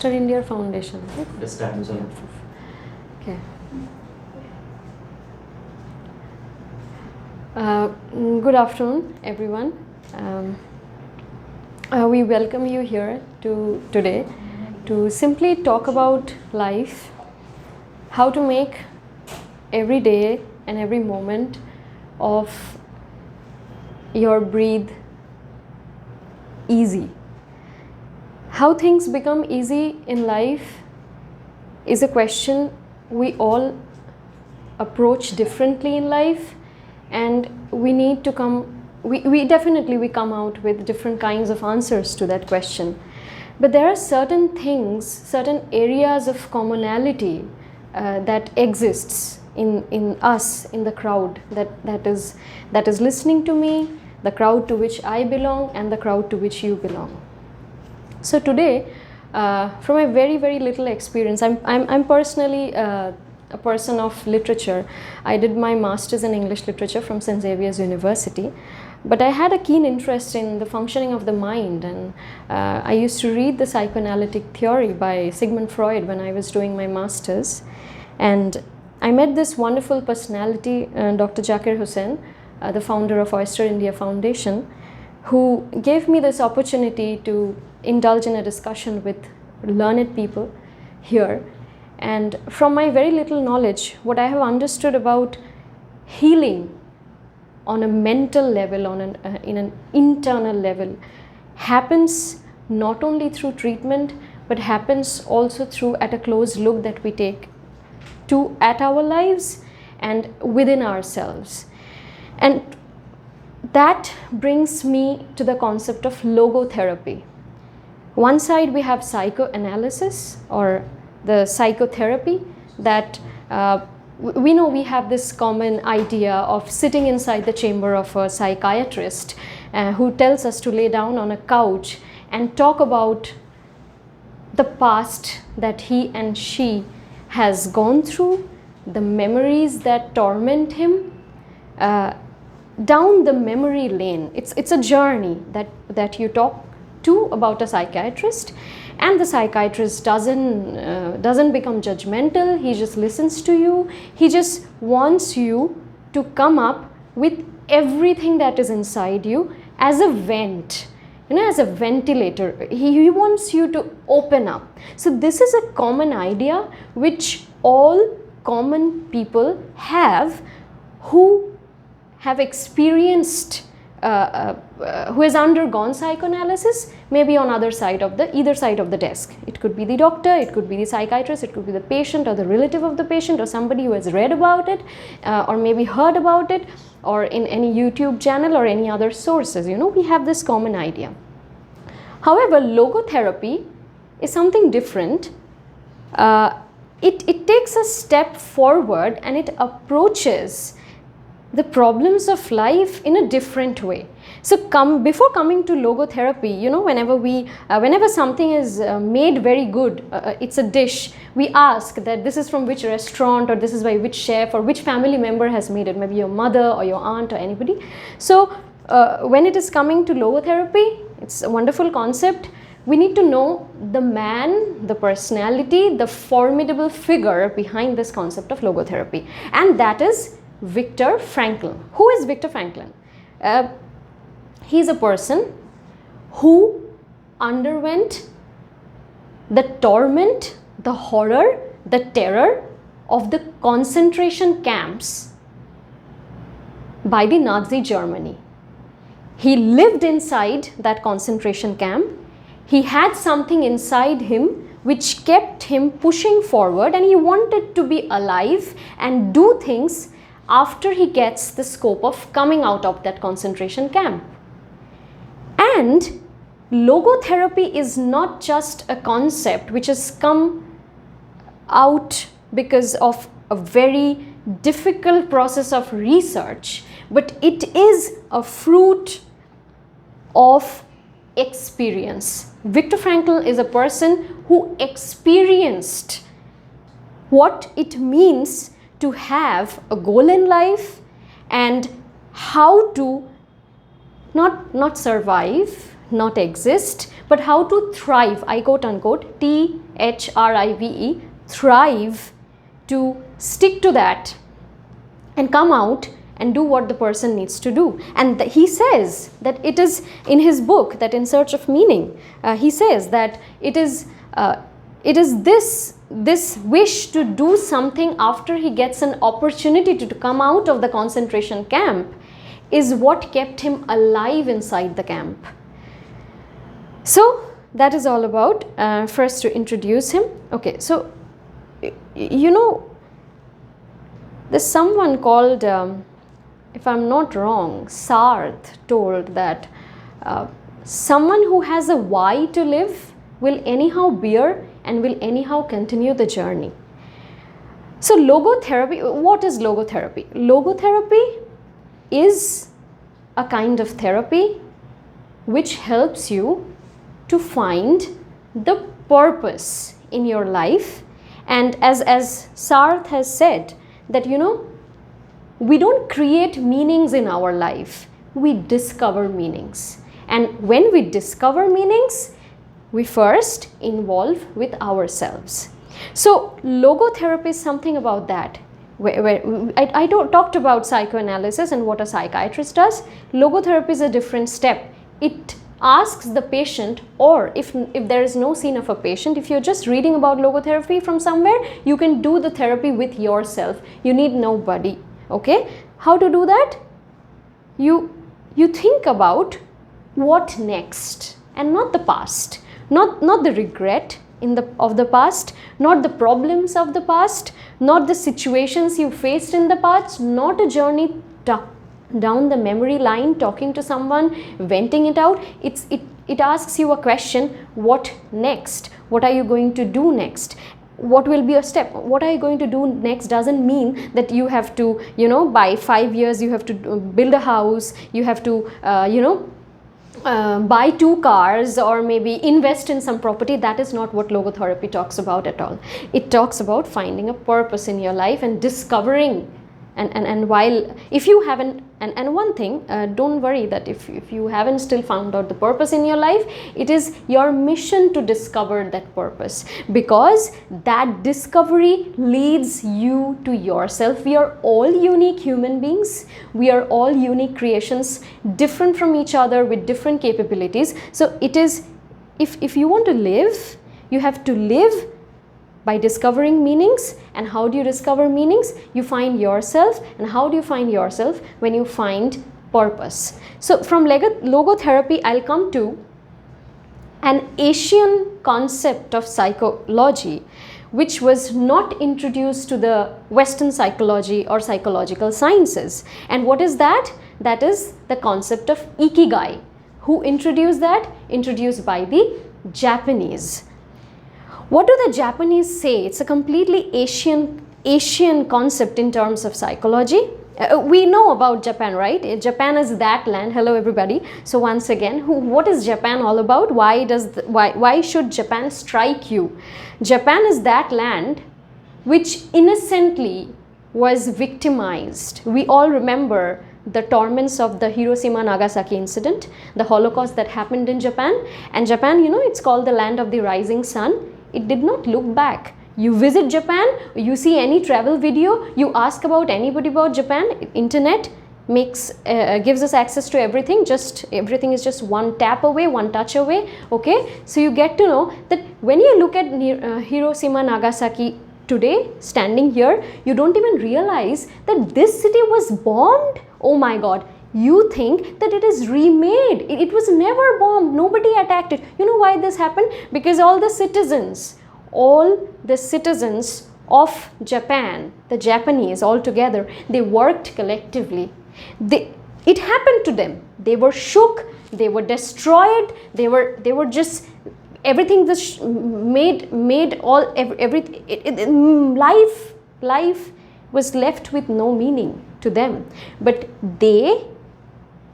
Oyster India Foundation. Right? The stands on. Okay. Good afternoon, everyone. We welcome you here today to simply talk about life, how to make every day and every moment of your breathe easy. How things become easy in life is a question we all approach differently in life, and we need to we definitely come out with different kinds of answers to that question. But there are certain things, certain areas of commonality that exists in us, in the crowd that is listening to me, the crowd to which I belong, and the crowd to which you belong. So today, from a very little experience, I'm personally a person of literature. I did my master's in English literature from St. Xavier's University, but I had a keen interest in the functioning of the mind, and I used to read the psychoanalytic theory by Sigmund Freud when I was doing my master's, and I met this wonderful personality, Dr. Zakir Hussain, the founder of Oyster India Foundation, who gave me this opportunity to indulge in a discussion with learned people here. And from my very little knowledge, what I have understood about healing on a mental level, in an internal level, happens not only through treatment, but happens also through at a close look that we take at our lives and within ourselves. And that brings me to the concept of logotherapy. One side we have psychoanalysis, or the psychotherapy, that we know we have this common idea of sitting inside the chamber of a psychiatrist who tells us to lay down on a couch and talk about the past that he and she has gone through, the memories that torment him, down the memory lane. It's a journey that you talk to about a psychiatrist, and the psychiatrist doesn't become judgmental. He just listens to you. He just wants you to come up with everything that is inside you as a vent, as a ventilator. He wants you to open up. So this is a common idea which all common people have who have experienced, who has undergone psychoanalysis, maybe on either side of the desk. It could be the doctor, it could be the psychiatrist, it could be the patient or the relative of the patient, or somebody who has read about it, or maybe heard about it, or in any YouTube channel or any other sources. We have this common idea. However, logotherapy is something different. It takes a step forward and it approaches the problems of life in a different way. So before coming to logotherapy, whenever something is made very good, it's a dish, we ask that this is from which restaurant, or this is by which chef, or which family member has made it, maybe your mother or your aunt or anybody. So when it is coming to logotherapy, it's a wonderful concept. We need to know the man, the personality, the formidable figure behind this concept of logotherapy, and that is Viktor Frankl. Who is Viktor Frankl? He's a person who underwent the torment, the horror, the terror of the concentration camps by the Nazi Germany. He lived inside that concentration camp. He had something inside him which kept him pushing forward, and he wanted to be alive and do things after he gets the scope of coming out of that concentration camp. And logotherapy is not just a concept which has come out because of a very difficult process of research, but it is a fruit of experience. Viktor Frankl is a person who experienced what it means to have a goal in life and how to not survive, not exist, but how to thrive, I quote unquote, THRIVE. thrive, thrive, to stick to that and come out and do what the person needs to do. And he says that it is, in his book, that In Search of Meaning, he says that it is this wish to do something after he gets an opportunity to come out of the concentration camp is what kept him alive inside the camp. So that is all about, first to introduce him. Okay, so you know, there's someone called, if I'm not wrong, Sartre told that someone who has a why to live will anyhow bear and will anyhow continue the journey. So logotherapy, what is logotherapy? Logotherapy is a kind of therapy which helps you to find the purpose in your life. And as Sartre has said, that you know, we don't create meanings in our life, we discover meanings. And when we discover meanings, we first involve with ourselves. So logotherapy is something about that. I talked about psychoanalysis and what a psychiatrist does. Logotherapy is a different step. It asks the patient, or if there is no scene of a patient, if you're just reading about logotherapy from somewhere, you can do the therapy with yourself. You need nobody. Okay, how to do that? You think about what next, and not the past, not the regret of the past, not the problems of the past, not the situations you faced in the past, not a journey down the memory line, talking to someone, venting it out. It asks you a question: what next? What are you going to do next? What will be a step? What are you going to do next doesn't mean that you have to, you know, by 5 years you have to build a house, you have to, buy 2 cars, or maybe invest in some property. That is not what logotherapy talks about at all. It talks about finding a purpose in your life and discovering. And while, if you haven't, and one thing, don't worry that if you haven't still found out the purpose in your life, it is your mission to discover that purpose, because that discovery leads you to yourself. We are all unique human beings. We are all unique creations, different from each other with different capabilities. So it is, if you want to live, you have to live by discovering meanings. And how do you discover meanings? You find yourself. And how do you find yourself? When you find purpose. So from logotherapy, I'll come to an Asian concept of psychology, which was not introduced to the Western psychology or psychological sciences. And what is that? That is the concept of ikigai. Who introduced that? Introduced by the Japanese. What do the Japanese say? It's a completely Asian concept in terms of psychology. We know about Japan, right? Japan is that land. Hello everybody. So once again, what is Japan all about? Why should Japan strike you? Japan is that land which innocently was victimized. We all remember the torments of the Hiroshima-Nagasaki incident, the Holocaust that happened in Japan. And Japan, you know, it's called the land of the rising sun. It did not look back. You visit Japan, you see any travel video, you ask about anybody about Japan, internet gives us access to everything. Everything is just one tap away, one touch away. Okay, so you get to know that when you look at Hiroshima, Nagasaki today, standing here, you don't even realize that this city was bombed. Oh my God. You think that it is remade. It was never bombed. Nobody attacked it. You know why this happened? Because all the citizens of Japan, the Japanese all together, they worked collectively. It happened to them. They were shook. They were destroyed. They were just, everything just made all everything. Life was left with no meaning to them. But they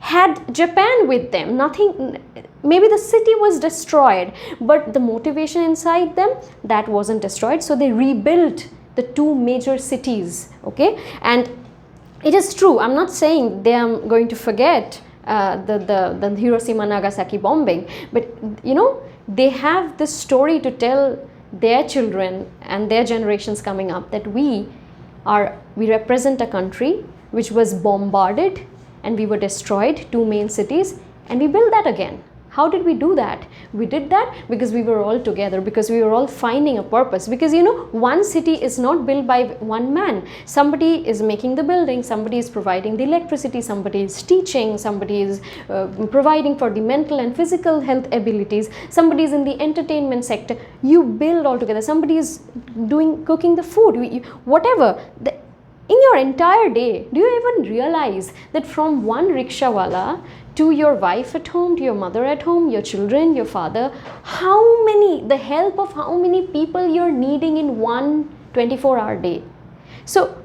had Japan with them. Nothing, maybe the city was destroyed, but the motivation inside them, that wasn't destroyed. So they rebuilt the 2 major cities. Okay, and it is true, I'm not saying they are going to forget the Hiroshima Nagasaki bombing, but you know, they have this story to tell their children and their generations coming up that we represent a country which was bombarded and we were destroyed, 2 main cities, and we built that again. How did we do that? We did that because we were all together, because we were all finding a purpose. Because you know, one city is not built by one man. Somebody is making the building, somebody is providing the electricity, somebody is teaching, somebody is providing for the mental and physical health abilities, somebody is in the entertainment sector. You build all together. Somebody is cooking the food, whatever. In your entire day, do you even realize that from one rickshawala to your wife at home, to your mother at home, your children, your father, the help of how many people you're needing in one 24-hour day? So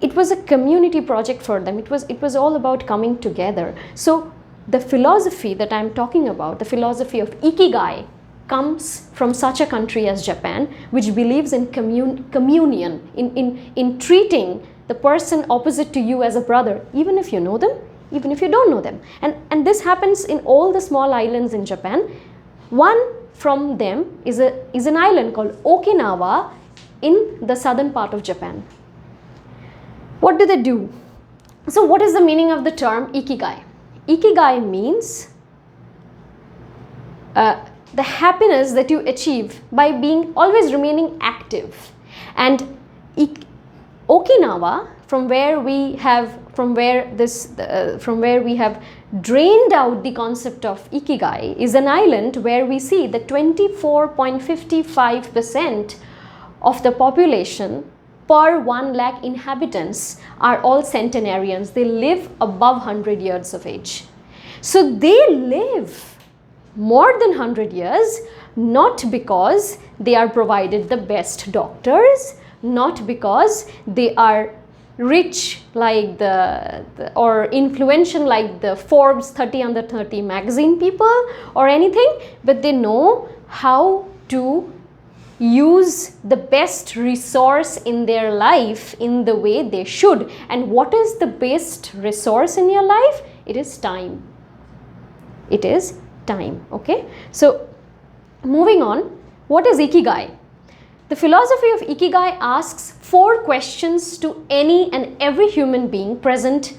it was a community project for them. It was all about coming together. So the philosophy that I'm talking about, the philosophy of ikigai, comes from such a country as Japan, which believes in communion, in treating the person opposite to you as a brother, even if you know them, even if you don't know them. And this happens in all the small islands in Japan. One from them is an island called Okinawa in the southern part of Japan. What do they do? So what is the meaning of the term ikigai? Ikigai means the happiness that you achieve by always remaining active. And Okinawa, from where we have drained out the concept of ikigai, is an island where we see that 24.55% of the population per 1 lakh inhabitants are all centenarians. They live above 100 years of age. So they live more than 100 years, not because they are provided the best doctors, not because they are rich like or influential like the Forbes 30 under 30 magazine people or anything, but they know how to use the best resource in their life in the way they should. And what is the best resource in your life? It is time. It is time. Okay, so moving on, what is ikigai? The philosophy of ikigai asks 4 questions to any and every human being present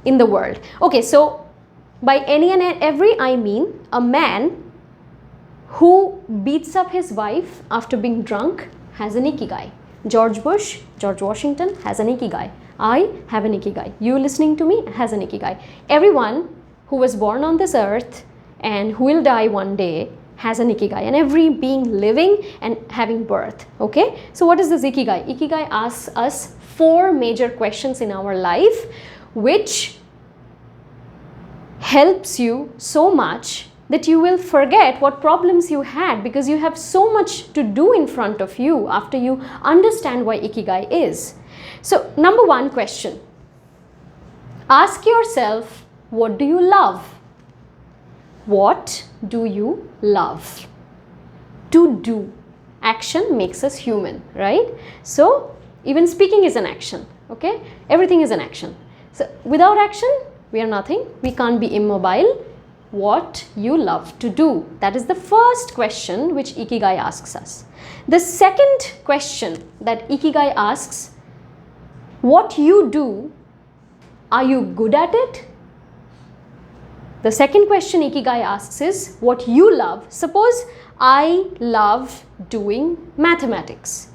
in the world. Okay, so by any and every, I mean a man who beats up his wife after being drunk has an ikigai. George Bush, George Washington has an ikigai. I have an ikigai. You listening to me has an ikigai. Everyone who was born on this earth and who will die one day has an ikigai, and every being living and having birth. Okay, so what is this ikigai? Ikigai asks us 4 major questions in our life, which helps you so much that you will forget what problems you had, because you have so much to do in front of you after you understand why ikigai is. So number 1 question, ask yourself, what do you love? What do you love? To do. Action makes us human, right? So even speaking is an action. Okay, everything is an action. So without action we are nothing. We can't be immobile. What you love to do, that is the first question which ikigai asks us. The second question that ikigai asks, what you do, are you good at it? The second question ikigai asks is, what you love. Suppose I love doing mathematics.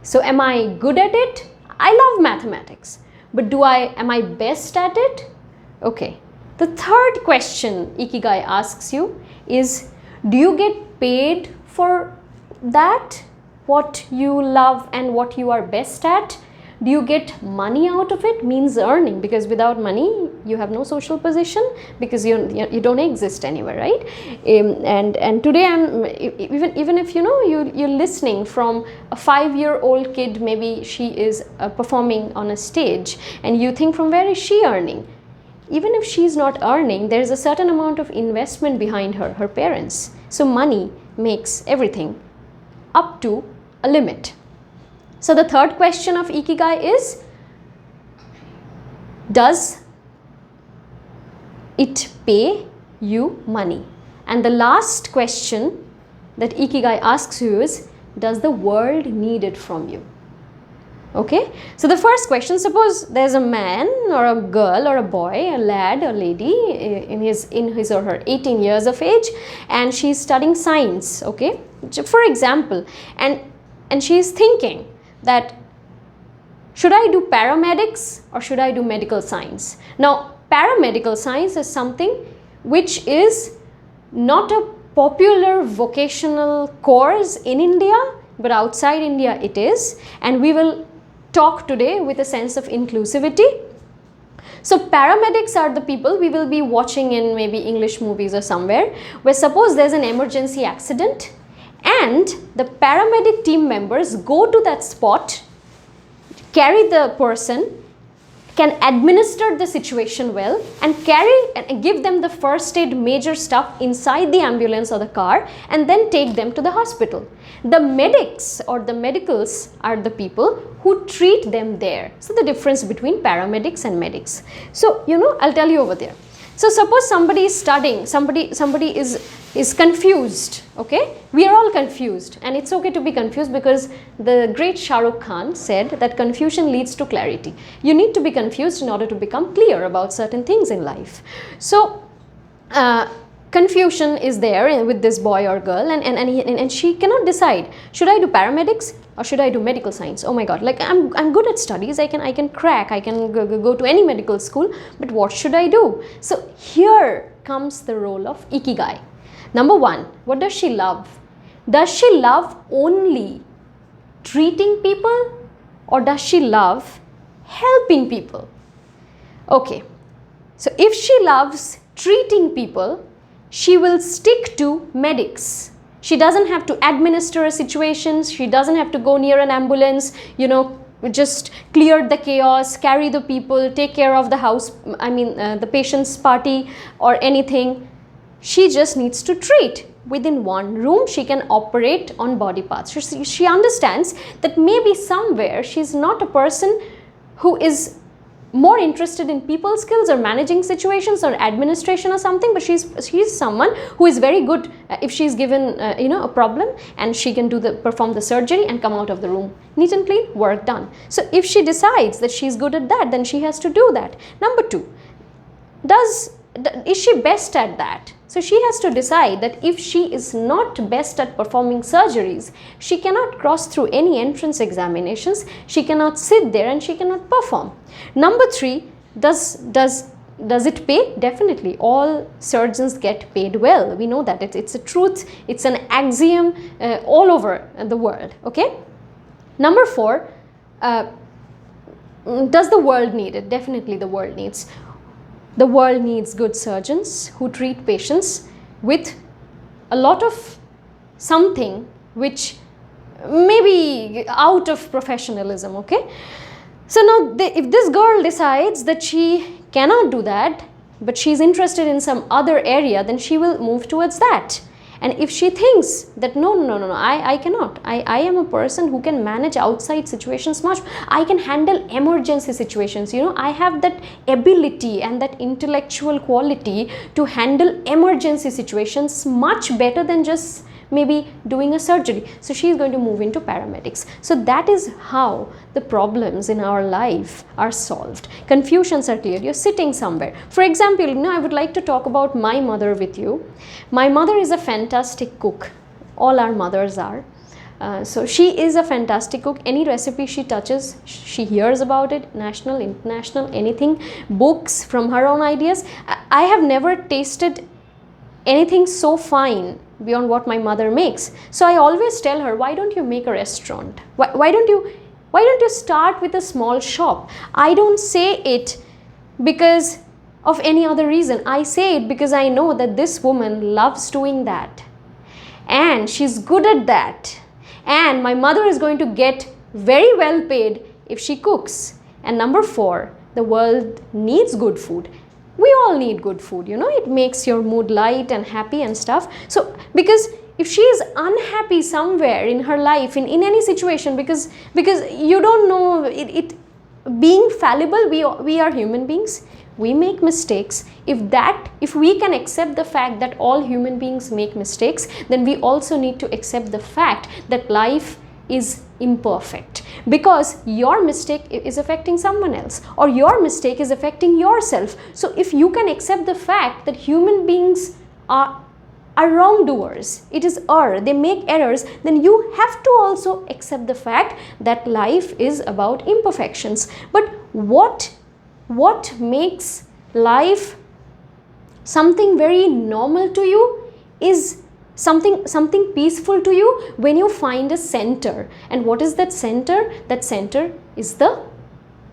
So am I good at it? I love mathematics. But am I best at it? Okay. The third question ikigai asks you is, do you get paid for that, what you love and what you are best at? Do you get money out of it? Means earning, because without money you have no social position, because you don't exist anywhere, right? And today even if you know you're listening from a 5-year-old kid, maybe she is performing on a stage, and you think, from where is she earning? Even if she's not earning, there is a certain amount of investment behind her parents. So money makes everything up to a limit. So the third question of ikigai is, does it pay you money? And the last question that ikigai asks you is, does the world need it from you? Okay, so the first question, suppose there's a man or a girl or a boy, a lad or lady in his or her 18 years of age, and she's studying science, okay, for example, and she's thinking that, should I do paramedics or should I do medical science? Now, paramedical science is something which is not a popular vocational course in India, but outside India it is, and we will talk today with a sense of inclusivity. So paramedics are the people we will be watching in maybe English movies or somewhere, where suppose there's an emergency accident and the paramedic team members go to that spot, carry the person, can administer the situation well, and carry and give them the first aid major stuff inside the ambulance or the car, and then take them to the hospital. The medics or the medicals are the people who treat them there. So the difference between paramedics and medics. So, you know, I'll tell you over there. So suppose somebody is studying, somebody is confused, okay? We are all confused, and it's okay to be confused, because the great Shah Rukh Khan said that confusion leads to clarity. You need to be confused in order to become clear about certain things in life. So confusion is there with this boy or girl, and she cannot decide, should I do paramedics or should I do medical science? Oh my god, like I'm good at studies, I can crack, I can go to any medical school, but what should I do? So here comes the role of ikigai. Number one, what does she love? Does she love only treating people, or does she love helping people? Okay, so if she loves treating people, she will stick to medics. She doesn't have to administer a situation, she doesn't have to go near an ambulance, you know, just clear the chaos, carry the people, take care of the house, the patient's party or anything. She just needs to treat. Within one room, she can operate on body parts. She understands that maybe somewhere she's not a person who is more interested in people skills or managing situations or administration or something, but she's someone who is very good if she's given a problem, and she can perform the surgery and come out of the room neat and clean, work done. So if she decides that she's good at that, then she has to do that. Number two, is she best at that? So she has to decide that if she is not best at performing surgeries, she cannot cross through any entrance examinations, she cannot sit there and she cannot perform. Number three, does it pay? Definitely. All surgeons get paid well. We know that. It's a truth, it's an axiom all over the world. Okay. Number four, does the world need it? Definitely the world needs. The world needs good surgeons who treat patients with a lot of something which may be out of professionalism, okay? So now if this girl decides that she cannot do that, but she's interested in some other area, then she will move towards that. And if she thinks that no, I cannot, I am a person who can manage outside situations much, I can handle emergency situations, you know, I have that ability and that intellectual quality to handle emergency situations much better than just maybe doing a surgery. So she is going to move into paramedics. So that is how the problems in our life are solved. Confusions are cleared. You're sitting somewhere. For example, I would like to talk about my mother with you. My mother is a fantastic cook. All our mothers are. So she is a fantastic cook. Any recipe she touches, she hears about it, national, international, anything, books from her own ideas. I have never tasted anything so fine beyond what my mother makes. So I always tell her, why don't you make a restaurant? Why don't you start with a small shop? I don't say it because of any other reason. I say it because I know that this woman loves doing that, and she's good at that, and my mother is going to get very well paid if she cooks. And number four, the world needs good food. We all need good food, you know, it makes your mood light and happy and stuff. So because if she is unhappy somewhere in her life, in any situation, because you don't know it being fallible, we are human beings, we make mistakes, if we can accept the fact that all human beings make mistakes, then we also need to accept the fact that life is imperfect, because your mistake is affecting someone else, or your mistake is affecting yourself. So if you can accept the fact that human beings are wrongdoers, it is they make errors, then you have to also accept the fact that life is about imperfections. But what makes life something very normal to you is something peaceful to you when you find a center. And what is that center? That center is the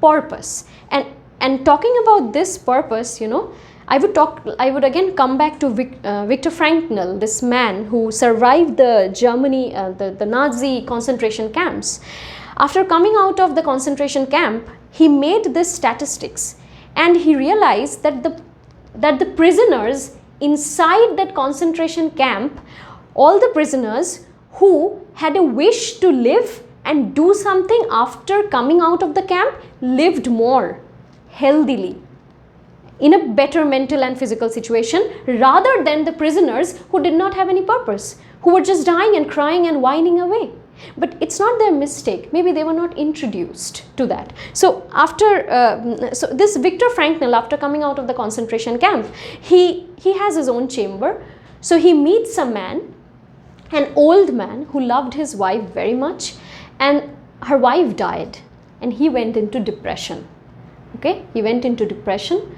purpose. And talking about this purpose, you know, I would again come back to Viktor Frankl, this man who survived the Germany, the Nazi concentration camps. After coming out of the concentration camp, he made this statistics, and he realized that the prisoners inside that concentration camp, all the prisoners who had a wish to live and do something after coming out of the camp lived more healthily, in a better mental and physical situation, rather than the prisoners who did not have any purpose, who were just dying and crying and whining away. But it's not their mistake. Maybe they were not introduced to that. So so this Viktor Frankl, after coming out of the concentration camp, he has his own chamber. So he meets a man, an old man who loved his wife very much, and her wife died, and he went into depression. Okay, he went into depression,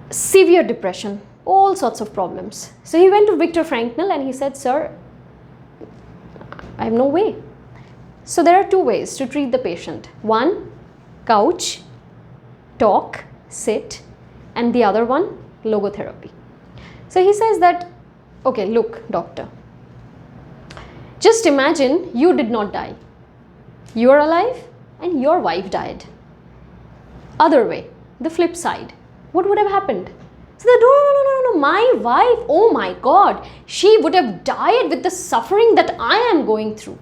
severe depression, all sorts of problems. So he went to Viktor Frankl and he said, "Sir, I have no way." So there are two ways to treat the patient. One, couch, talk, sit, and the other one, logotherapy. So he says that, okay, look, doctor, just imagine you did not die. You are alive and your wife died. Other way, the flip side, what would have happened? So they no, my wife, oh my God, she would have died with the suffering that I am going through.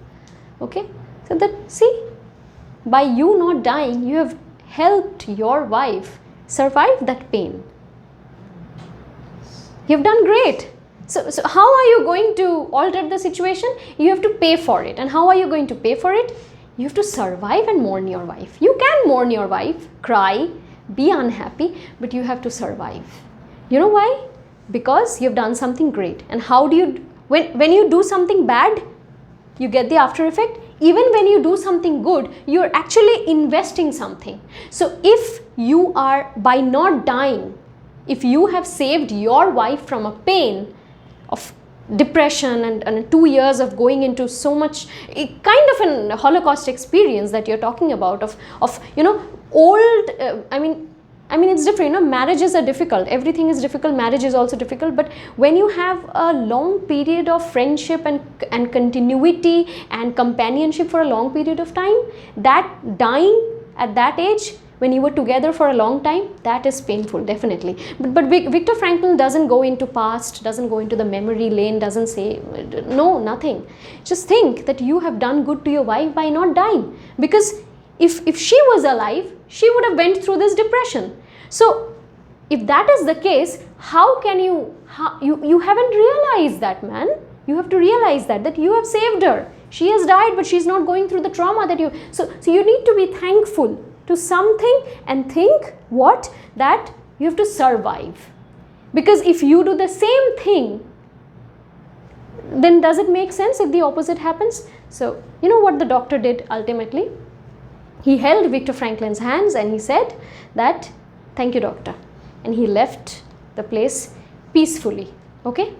Okay, so that, see, by you not dying, you have helped your wife survive that pain. You've done great. So how are you going to alter the situation? You have to pay for it. And how are you going to pay for it? You have to survive and mourn your wife. You can mourn your wife, cry, be unhappy, but you have to survive. You know why? Because you've done something great. And how do you, when you do something bad, you get the after effect. Even when you do something good, you're actually investing something. So if you are, by not dying, if you have saved your wife from a pain of depression and 2 years of going into so much, kind of an Holocaust experience that you're talking about, of you know, old, I mean it's different, you know, marriages are difficult, everything is difficult, marriage is also difficult, but when you have a long period of friendship and continuity and companionship for a long period of time, that dying at that age, when you were together for a long time, that is painful, definitely. But Viktor Frankl doesn't go into past, doesn't go into the memory lane, doesn't say, no, nothing. Just think that you have done good to your wife by not dying. Because if she was alive, she would have went through this depression. So if that is the case, how can you haven't realized that, man. You have to realize that you have saved her. She has died, but she's not going through the trauma that you, so you need to be thankful to something and think what? That you have to survive. Because if you do the same thing, then does it make sense if the opposite happens? So you know what the doctor did ultimately? He held Viktor Franklin's hands and he said that, "Thank you, doctor." And he left the place peacefully. Okay?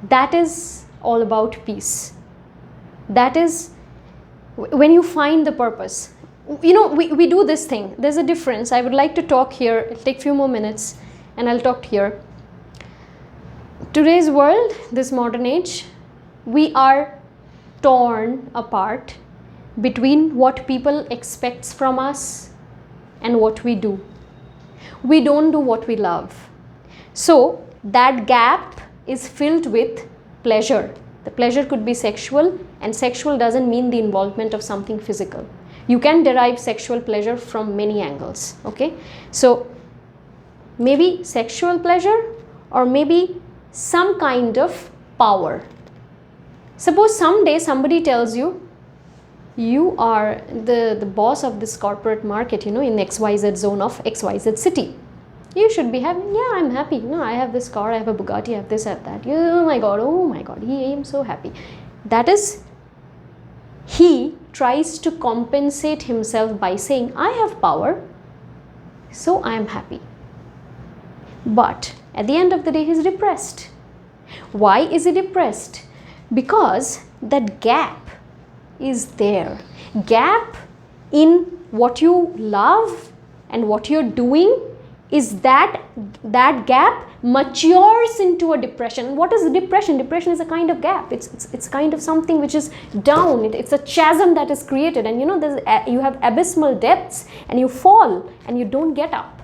That is all about peace. That is when you find the purpose. You know, we do this thing. There's a difference. I would like to talk here. It'll take a few more minutes and I'll talk here. Today's world, this modern age, we are torn apart between what people expect from us and what we do. We don't do what we love. So that gap is filled with pleasure. The pleasure could be sexual, and sexual doesn't mean the involvement of something physical. You can derive sexual pleasure from many angles. Okay, so maybe sexual pleasure, or maybe some kind of power. Suppose someday somebody tells you, you are the boss of this corporate market, in XYZ zone of XYZ city. You should be happy. Yeah, I'm happy. No, I have this car, I have a Bugatti, I have this, I have that. Oh my God, I am so happy. That is, he tries to compensate himself by saying, I have power, so I am happy. But at the end of the day, he's depressed. Why is he depressed? Because that gap is there. Gap in what you love and what you're doing is that gap matures into a depression. What is depression? Depression is a kind of gap. It's kind of something which is down. It's a chasm that is created, and you have abysmal depths, and you fall and you don't get up.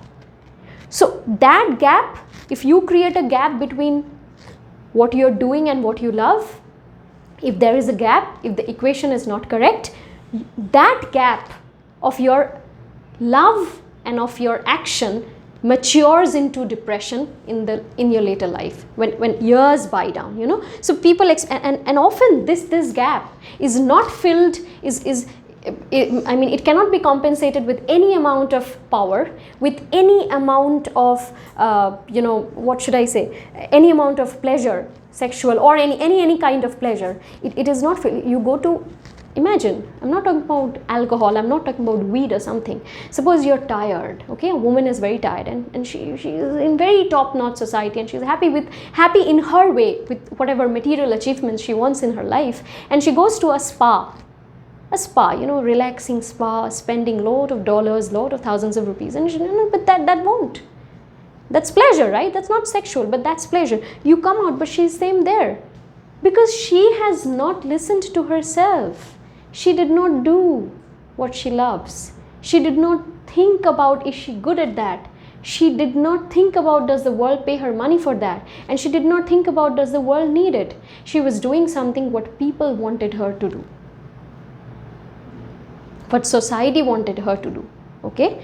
So that gap, if you create a gap between what you're doing and what you love, if there is a gap, if the equation is not correct, that gap of your love and of your action matures into depression in your later life, when years buy down, So people and often this gap is not filled, it cannot be compensated with any amount of power, with any amount of what should I say, any amount of pleasure, sexual or any kind of pleasure. It is not filled. You go to, imagine, I'm not talking about alcohol, I'm not talking about weed or something. Suppose you're tired, okay, a woman is very tired, and she is in very top-notch society, and she's happy in her way with whatever material achievements she wants in her life, and she goes to a spa, relaxing spa, spending lot of dollars, lot of thousands of rupees, and but that won't. That's pleasure, right? That's not sexual, but that's pleasure. You come out, but she's same there, because she has not listened to herself. She did not do what she loves. She did not think about, is she good at that? She did not think about, does the world pay her money for that? And she did not think about, does the world need it? She was doing something what people wanted her to do, what society wanted her to do, okay?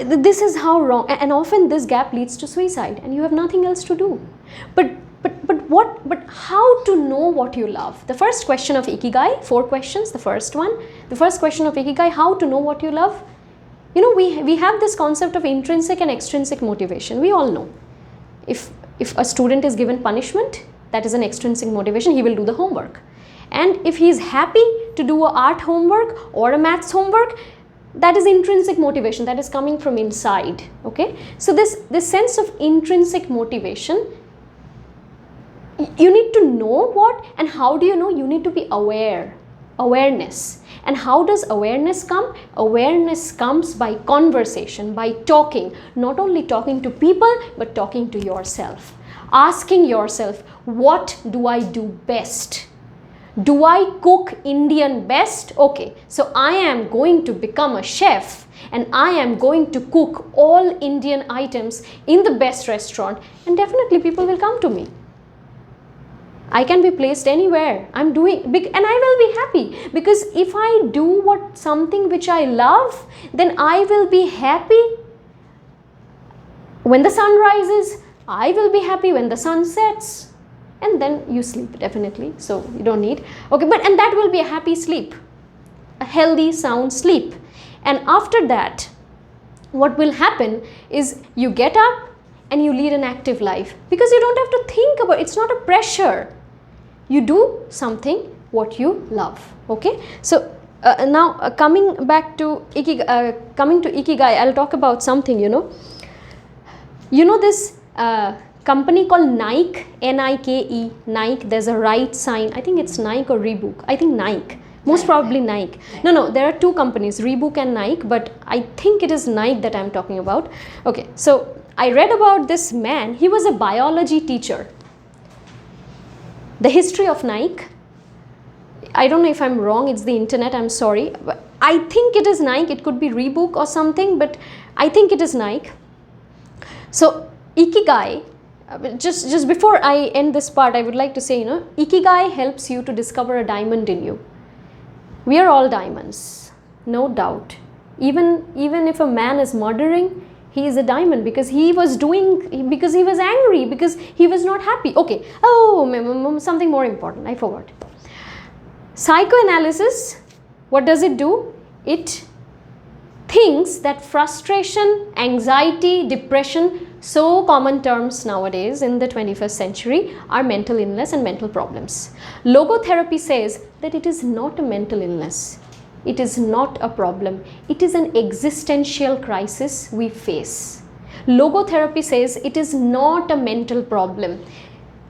This is how wrong, and often this gap leads to suicide, and you have nothing else to do. But how to know what you love? The first question of ikigai, 4 questions. The first question of ikigai, how to know what you love? We have this concept of intrinsic and extrinsic motivation. We all know, if a student is given punishment, that is an extrinsic motivation. He will do the homework, and if he is happy to do a art homework or a maths homework, that is intrinsic motivation, that is coming from inside, okay? So this sense of intrinsic motivation, you need to know what, and how do you know? You need to be aware, awareness. And how does awareness come? Awareness comes by conversation, by talking, not only talking to people, but talking to yourself, asking yourself, what do I do best? Do I cook Indian best? Okay, so I am going to become a chef, and I am going to cook all Indian items in the best restaurant, and definitely people will come to me. I can be placed anywhere. I'm doing big, and I will be happy, because if I do something which I love, then I will be happy when the sun rises. I will be happy when the sun sets. And then you sleep, definitely, so you don't need, okay, and that will be a happy sleep, a healthy, sound sleep. And after that, what will happen is you get up and you lead an active life, because you don't have to think about, it's not a pressure. You do something what you love, okay? So now coming back to ikigai, I'll talk about something, this company called Nike, Nike, Nike. There's a right sign. I think it's Nike or Reebok. I think Nike. Most probably Nike. No, there are 2 companies, Reebok and Nike, but I think it is Nike that I'm talking about. Okay, so I read about this man. He was a biology teacher. The history of Nike, I don't know if I'm wrong, it's the internet, I'm sorry. But I think it is Nike, it could be Reebok or something, but I think it is Nike. So ikigai, just before I end this part, I would like to say, ikigai helps you to discover a diamond in you. We are all diamonds, no doubt. Even if a man is murdering, He is a diamond because he was angry, because he was not happy. Okay, oh, something more important, I forgot. Psychoanalysis, what does it do? It thinks that frustration, anxiety, depression, so common terms nowadays in the 21st century, are mental illness and mental problems. Logotherapy says that it is not a mental illness. It is not a problem. It is an existential crisis we face. Logotherapy says it is not a mental problem.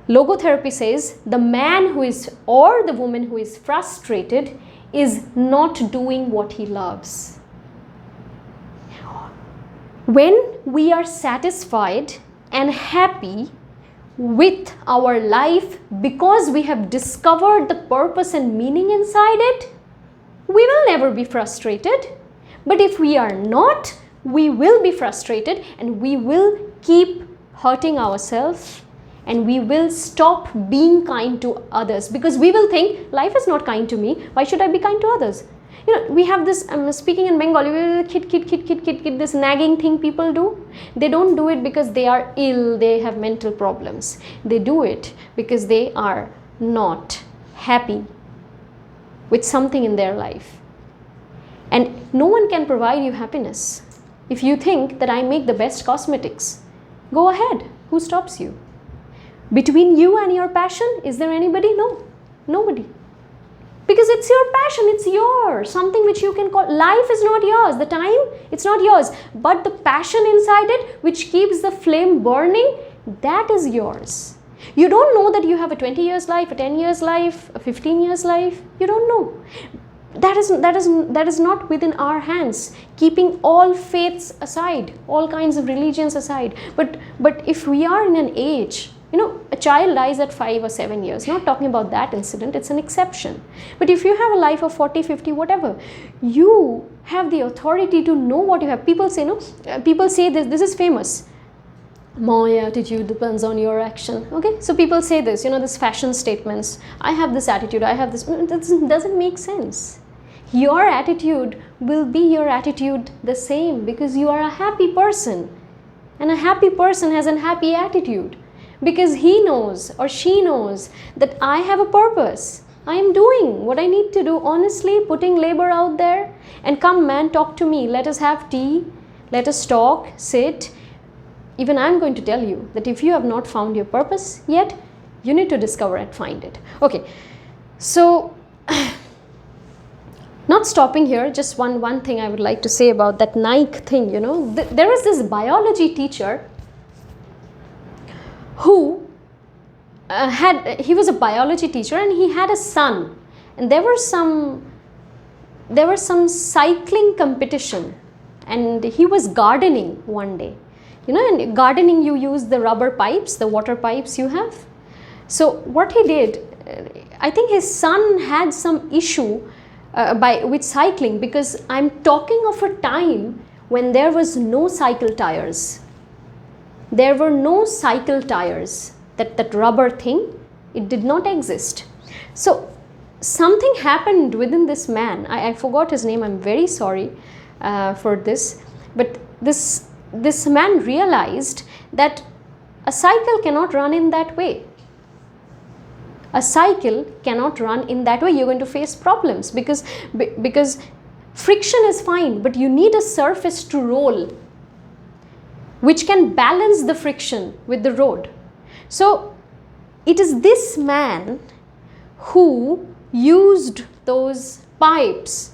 Logotherapy says the man who is, or the woman who is frustrated, is not doing what he loves. When we are satisfied and happy with our life because we have discovered the purpose and meaning inside it, we will never be frustrated. But if we are not, we will be frustrated and we will keep hurting ourselves, and we will stop being kind to others because we will think life is not kind to me, why should I be kind to others? You know, we have this, I'm speaking in Bengali, kid, this nagging thing people do. They don't do it because they are ill, they have mental problems. They do it because they are not happy with something in their life. And no one can provide you happiness. If you think that I make the best cosmetics, go ahead, who stops you? Between you and your passion, is there anybody? No, nobody. Because it's your passion, it's yours, something which you can call, life is not yours, the time, it's not yours, but the passion inside it which keeps the flame burning, that is yours. You don't know that you have a 20 years life, a 10 years life, a 15 years life, you don't know. That is not within our hands, keeping all faiths aside, all kinds of religions aside. But if we are in an age, you know, a child dies at 5 or 7 years, not talking about that incident, it's an exception. But if you have a life of 40, 50, whatever, you have the authority to know what you have. People say, no, people say this is famous. My attitude depends on your action. Okay, so people say this, you know, this fashion statements, I have this attitude, I have this, that doesn't make sense. Your attitude will be your attitude the same because you are a happy person. And a happy person has a happy attitude. Because he knows or she knows that I have a purpose. I am doing what I need to do, honestly, putting labor out there. And come man, talk to me, let us have tea, let us talk, sit. Even I'm going to tell you that if you have not found your purpose yet, you need to discover and find it. Okay, so not stopping here, just one thing I would like to say about that Nike thing, you know. There was this biology teacher who he was a biology teacher and he had a son, and there was some cycling competition, and he was gardening one day. You know, in gardening you use the rubber pipes, the water pipes you have. So what he did, I think his son had some issue with cycling, because I'm talking of a time when there was no cycle tires. There were no cycle tires, that rubber thing, it did not exist. So something happened within this man. I forgot his name, I'm very sorry for this, but this man realized that a cycle cannot run in that way. A cycle cannot run in that way. You're going to face problems because friction is fine, but you need a surface to roll which can balance the friction with the road. So it is this man who used those pipes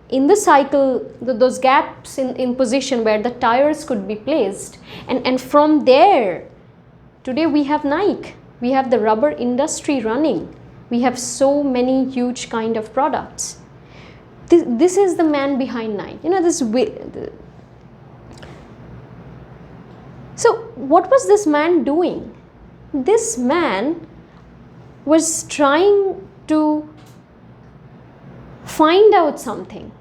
in the cycle, those gaps in position where the tires could be placed, and from there, today we have Nike, we have the rubber industry running, we have so many huge kind of products. This is the man behind Nike, you know, this. So what was this man doing? This man was trying to find out something.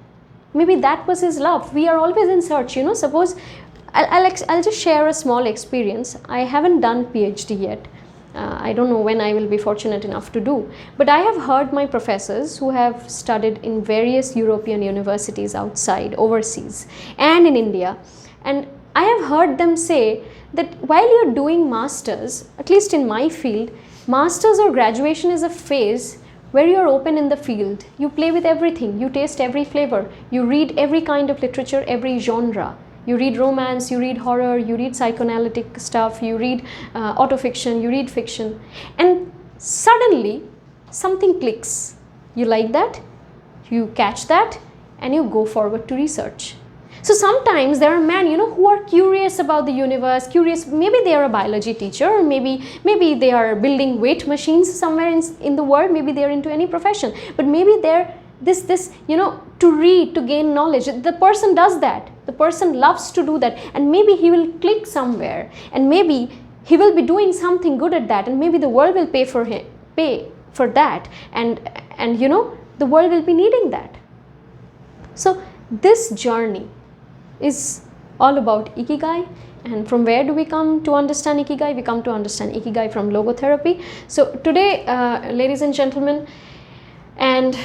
Maybe that was his love. We are always in search, you know. Suppose I'll just share a small experience. I haven't done PhD yet. I don't know when I will be fortunate enough to do. But I have heard my professors who have studied in various European universities outside, overseas, and in India. And I have heard them say that while you're doing masters, at least in my field, masters or graduation is a phase where you're open in the field. You play with everything, you taste every flavor, you read every kind of literature, every genre. You read romance, you read horror, you read psychoanalytic stuff, you read autofiction, you read fiction, and suddenly something clicks. You like that, you catch that, and you go forward to research. So sometimes there are men, who are curious about the universe, curious, maybe they are a biology teacher, or maybe they are building weight machines somewhere in the world, maybe they are into any profession, but maybe they're to read, to gain knowledge. The person does that, the person loves to do that, and maybe he will click somewhere, and maybe he will be doing something good at that, and maybe the world will pay for that, and the world will be needing that. So this journey is all about ikigai. And from where do we come to understand ikigai? We come to understand ikigai from logotherapy. So today, ladies and gentlemen, and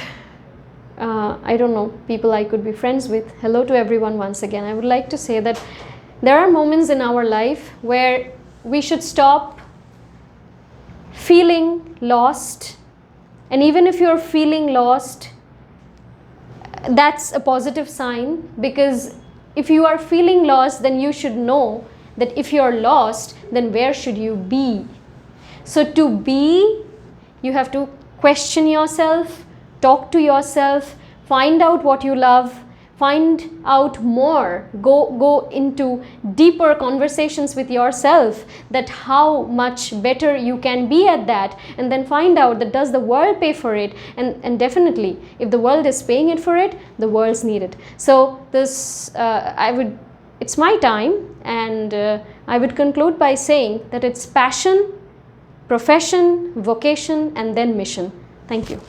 I don't know, people I could be friends with, hello to everyone once again. I would like to say that there are moments in our life where we should stop feeling lost. And even if you're feeling lost, that's a positive sign, because if you are feeling lost, then you should know that if you're lost, then where should you be? So to be, you have to question yourself, talk to yourself, find out what you love, find out more, go into deeper conversations with yourself, that how much better you can be at that, and then find out that does the world pay for it, and definitely if the world is paying it for it, the world's need it. So this it's my time, and I would conclude by saying that it's passion, profession, vocation, and then mission. Thank you.